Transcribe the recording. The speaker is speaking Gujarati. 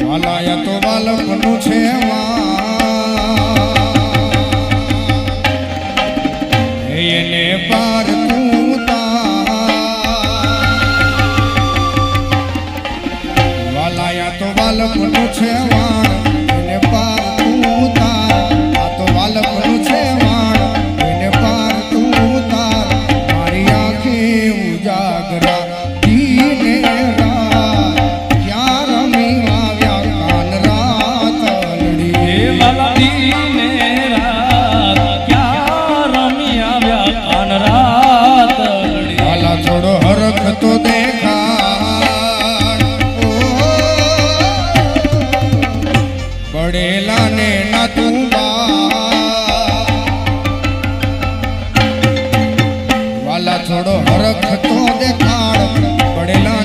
વાલાયા તો બાલકનું છે એને પાર તું વાલાયા તો બાલકનું છે એને પાર તું આ તો બાલકનું છે એને પાર તું મારી આંખે ઉજાગરા દીને રાત ક્યાં રમી આવ્યા કાન રાત લડી વાલા દીને રાત ક્યાં રમી આવ્યા કાન રાત લડી વાલા થોડો હરખ તો દેખાડ પડેલા ને ના તું વાલા થોડો હરખ તો દેખાડ પડેલા